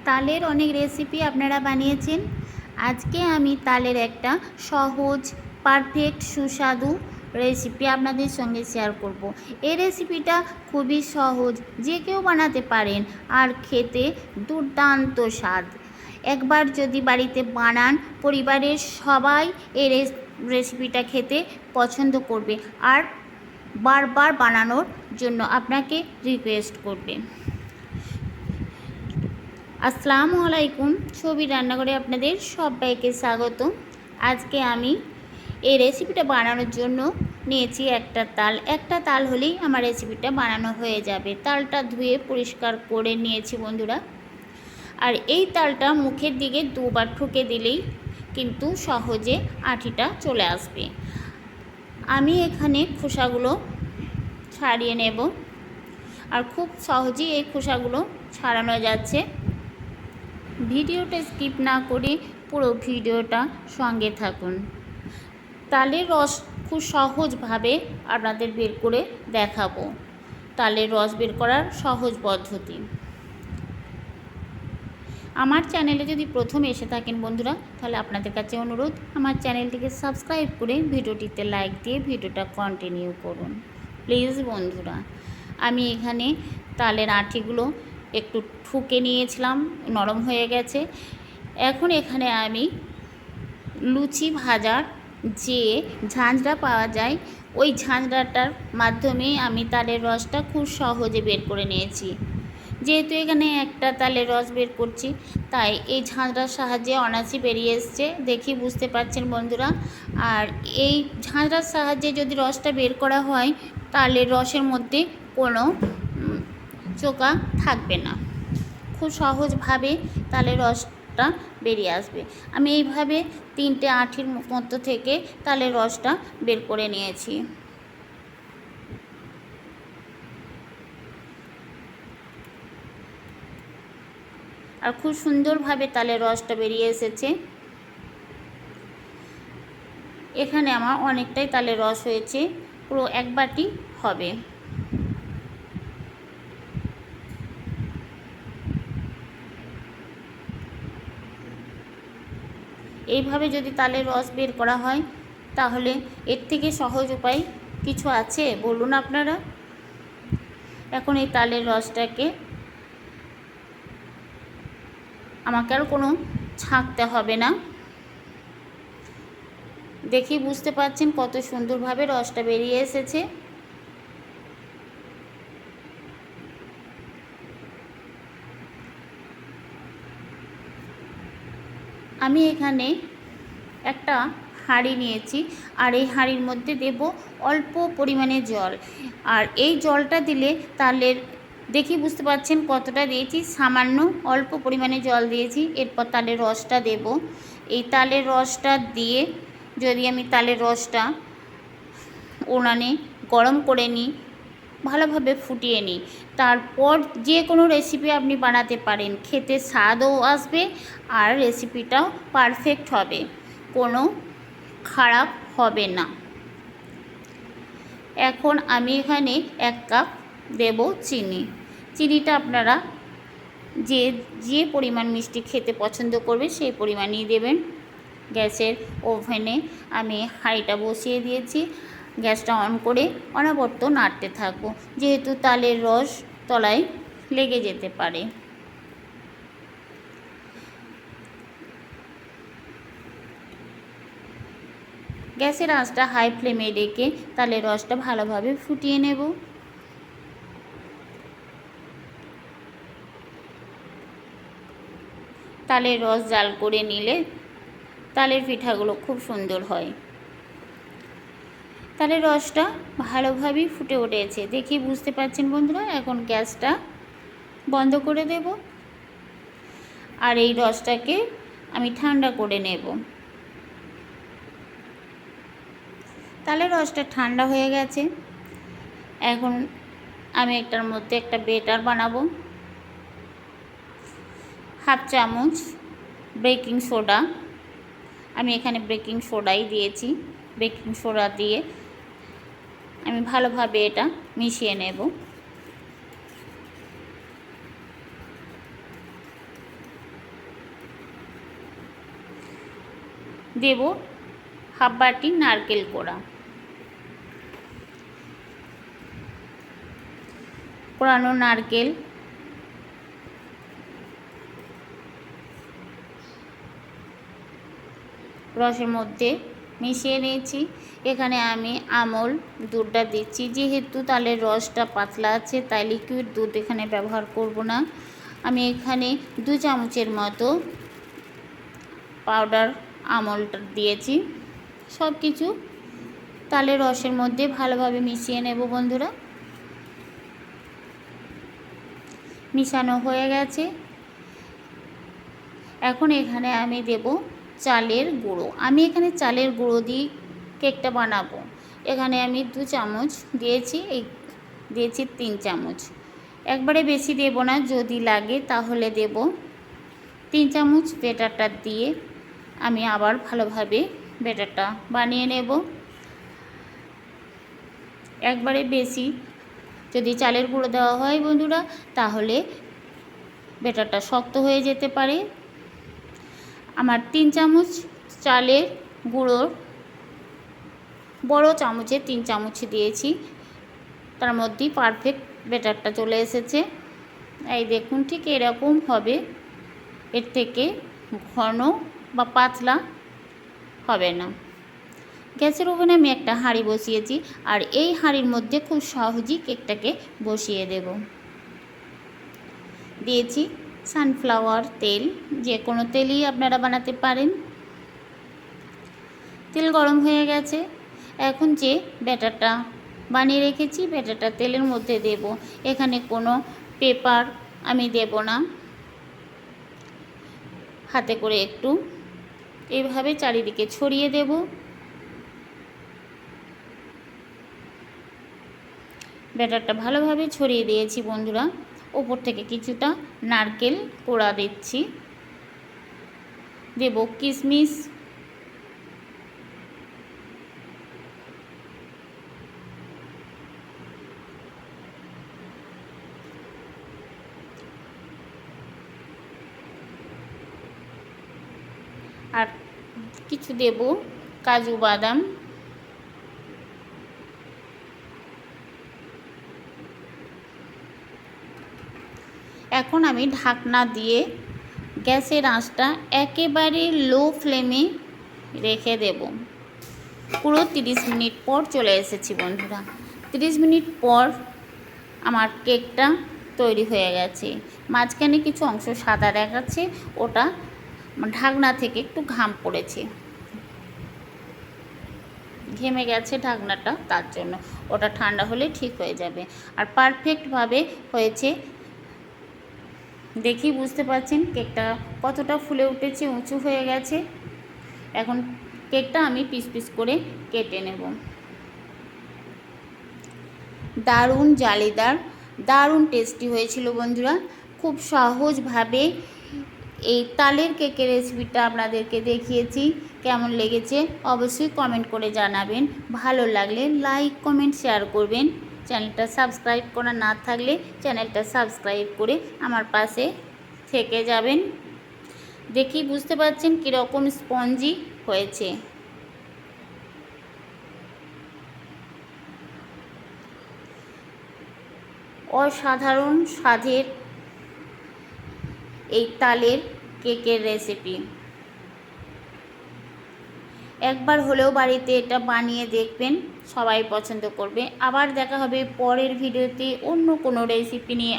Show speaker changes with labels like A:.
A: তালের অনেক রেসিপি আপনারা বানিয়েছেন। আজকে আমি তালের একটা সহজ পারফেক্ট সুস্বাদু রেসিপি আপনাদের সঙ্গে শেয়ার করব। এই রেসিপিটা খুবই সহজ, যে কেউ বানাতে পারেন আর খেতে দুর্দান্ত স্বাদ। একবার যদি বাড়িতে বানান, পরিবারের সবাই এই রেসিপিটা খেতে পছন্দ করবে আর বারবার বানানোর জন্য আপনাকে রিকোয়েস্ট করবে। আসসালামু আলাইকুম, ছবি রান্নাঘরে আপনাদের সবাইকে স্বাগত। আজকে আমি এই রেসিপিটা বানানোর জন্য নিয়েছি একটা তাল হলেই আমার রেসিপিটা বানানো হয়ে যাবে। তালটা ধুয়ে পরিষ্কার করে নিয়েছি বন্ধুরা। আর এই তালটা মুখের দিকে দুবার ঠুকে দিলেই কিন্তু সহজে আঁটিটা চলে আসবে। আমি এখানে খোসাগুলো ছাড়িয়ে নেব, আর খুব সহজেই এই খোসাগুলো ছাড়ানো যাচ্ছে। ভিডিওটা স্কিপ না করে পুরো ভিডিওটা সঙ্গে থাকুন। তালের রস খুব সহজভাবে আপনাদের বের করে দেখাবো। তালের রস বের করার সহজ পদ্ধতি। আমার চ্যানেলে যদি প্রথম এসে থাকেন বন্ধুরা, তাহলে আপনাদের কাছে অনুরোধ, আমার চ্যানেলটিকে সাবস্ক্রাইব করে ভিডিওটিতে লাইক দিয়ে ভিডিওটা কন্টিনিউ করুন প্লিজ বন্ধুরা। আমি এখানে তালের আঁটিগুলো একটু ঠুকে নিয়েছিলাম, নরম হয়ে গেছে। এখন এখানে আমি লুচি ভাজার যে ঝাঁঝরা পাওয়া যায়, ওই ঝাঁঝরাটার মাধ্যমে আমি তালের রসটা খুব সহজে বের করে নিয়েছি। যেহেতু এখানে একটা তালের রস বের করছি, তাই এই ঝাঁঝরার সাহায্যে অনায়াসে বেরিয়ে এসছে, দেখি বুঝতে পারছেন বন্ধুরা। আর এই ঝাঁঝরার সাহায্যে যদি রসটা বের করা হয়, তালের রসের মধ্যে কোনো চোকা থাকবে না, খুব সহজভাবে তালের রসটা বেরিয়ে আসবে। আমি এইভাবে 3টে আঁটির মধ্য থেকে তালের রসটা বের করে নিয়েছি। আর খুব সুন্দরভাবে তালের রসটা বেরিয়ে এসেছে। এখানে আমার অনেকটাই তালের রস হয়েছে, পুরো 1 বাটি হবে। এইভাবে যদি তালের রস বের করা হয়, তাহলে এর থেকে সহজ উপায় কিছু আছে বলুন আপনারা। এখন এই তালের রসটাকে আমাকে আর কোনো ছাঁকতে হবে না। দেখি বুঝতে পারছেন কত সুন্দরভাবে রসটা বেরিয়ে এসেছে। আমি এখানে একটা হাঁড়ি নিয়েছি, আর এই হাঁড়ির মধ্যে দেব অল্প পরিমাণে জল। আর এই জলটা দিলে তালের, দেখি বুঝতে পারছেন কতটা দিয়েছি, সামান্য অল্প পরিমাণে জল দিয়েছি। এরপর তালের রসটা দেব। এই তালের রসটা দিয়ে যদি আমি তালের রসটা উনানে গরম করে নিই, ভালোভাবে ফুটিয়ে নিই, তারপর যে কোনো রেসিপি আপনি বানাতে পারেন, খেতে স্বাদও আসবে আর রেসিপিটাও পারফেক্ট হবে, কোনো খারাপ হবে না। এখন আমি এখানে 1 কাপ দেব চিনি। চিনিটা আপনারা যে পরিমাণ মিষ্টি খেতে পছন্দ করবে সেই পরিমাণই দেবেন। গ্যাসের ওভেনে আমি হাঁড়িটা বসিয়ে দিয়েছি। গ্যাসটা অন করে অনবরত নাড়তে থাকবো, যেহেতু তালের রস তলায় লেগে যেতে পারে। গ্যাসের আঁচটা হাই ফ্লেমে রেখে তালের রসটা ভালোভাবে ফুটিয়ে নেব। তালের রস জাল করে নিলে তালের পিঠাগুলো খুব সুন্দর হয়। তালের রসটা ভালোভাবেই ফুটে উঠেছে, দেখি বুঝতে পারছেন বন্ধুরা। এখন গ্যাসটা বন্ধ করে দেব, আর এই রসটাকে আমি ঠান্ডা করে নেব। তালের রসটা ঠান্ডা হয়ে গেছে। এখন আমি একটার মধ্যে একটা বেটার বানাবো। 1/2 চামচ বেকিং সোডা, আমি এখানে বেকিং সোডাই দিয়েছি। বেকিং সোডা দিয়ে আমি ভালোভাবে এটা মিশিয়ে নেব। দেব হাফ বাটি নারকেল কোড়ানো নারকেল, রসের মধ্যে মিশিয়ে নিয়েছি। এখানে আমি আমল দুধটা দিচ্ছি, যেহেতু তালের রসটা পাতলা আছে তাই লিকুইড দুধ এখানে ব্যবহার করব না। আমি এখানে 2 চামচের মতো পাউডার আমলটা দিয়েছি। সব কিছু তালের রসের মধ্যে ভালোভাবে মিশিয়ে নেব বন্ধুরা। মিশানো হয়ে গেছে। এখন এখানে আমি দেব চালের গুঁড়ো। আমি এখানে চালের গুঁড়ো দিয়ে কেকটা বানাবো। এখানে আমি 2 চামচ দিয়েছি, দিয়েছি 3 চামচ। একবারে বেশি দেব না, যদি লাগে তাহলে দেব। 3 চামচ ব্যাটারটা দিয়ে আমি আবার ভালোভাবে ব্যাটারটা বানিয়ে নেব। একবারে বেশি যদি চালের গুঁড়ো দেওয়া হয় বন্ধুরা, তাহলে ব্যাটারটা শক্ত হয়ে যেতে পারে। আমার 3 চামচ চালের গুঁড়োর বড় চামচে 3 চামচ দিয়েছি, তার মধ্যেই পারফেক্ট ব্যাটারটা চলে এসেছে। এই দেখুন, ঠিক এরকম হবে, এর থেকে ঘন বা পাতলা হবে না। গ্যাসের ওভেনে আমি একটা হাঁড়ি বসিয়েছি, আর এই হাঁড়ির মধ্যে খুব সহজেই কেকটাকে বসিয়ে দেব। দিয়েছি সানফ্লাওয়ার তেল, যে কোনো তেলই আপনারা বানাতে পারেন। তেল গরম হয়ে গেছে। এখন যে ব্যাটারটা বানিয়ে রেখেছি, ব্যাটারটা তেলের মধ্যে দেব। এখানে কোনো পেপার আমি দেব না, হাতে করে একটু এইভাবে চারিদিকে ছড়িয়ে দেব। ব্যাটারটা ভালোভাবে ছড়িয়ে দিয়েছি বন্ধুরা। ওপর থেকে কিছুটা নারকেল কোড়া দিচ্ছি, দেব কিশমিশ, আর কিছু দেব কাজু বাদাম। এখন আমি ঢাকনা দিয়ে গ্যাসের আঁচটা একেবারে লো ফ্লেমে রেখে দেব। পুরো 30 মিনিট পর চলে এসেছি বন্ধুরা। 30 মিনিট পর আমার কেকটা তৈরি হয়ে গেছে। মাঝখানে কিছু অংশ সাদা দেখাচ্ছে, ওটা ঢাকনা থেকে একটু ঘাম পড়েছে, ঘেমে গেছে ঢাকনাটা, তার জন্য। ওটা ঠান্ডা হলে ঠিক হয়ে যাবে। আর পারফেক্টভাবে হয়েছে, দেখি বুঝতে পারছেন কেকটা কতটা ফুলে উঠেছে, উঁচু হয়ে গেছে। এখন কেকটা আমি পিস পিস করে কেটে নেব। দারুণ জালিদার, দারুণ টেস্টি হয়েছিল বন্ধুরা। খুব সহজভাবে এই তালের কেকের রেসিপিটা আপনাদেরকে দেখিয়েছি। কেমন লেগেছে অবশ্যই কমেন্ট করে জানাবেন। ভালো লাগলে লাইক, কমেন্ট, শেয়ার করবেন। চ্যানেলটা সাবস্ক্রাইব করা না থাকলে চ্যানেলটা সাবস্ক্রাইব করে আমার পাশে থেকে যাবেন। দেখি বুঝতে পারছেন কীরকম স্পঞ্জি হয়েছে। অসাধারণ স্বাদের এই তালের কেকের রেসিপি। একবার হলেও বাড়িতে এটা বানিয়ে দেখবেন, সবাই পছন্দ করবে। আবার দেখা হবে পরের ভিডিওতে অন্য কোনো রেসিপি নিয়ে।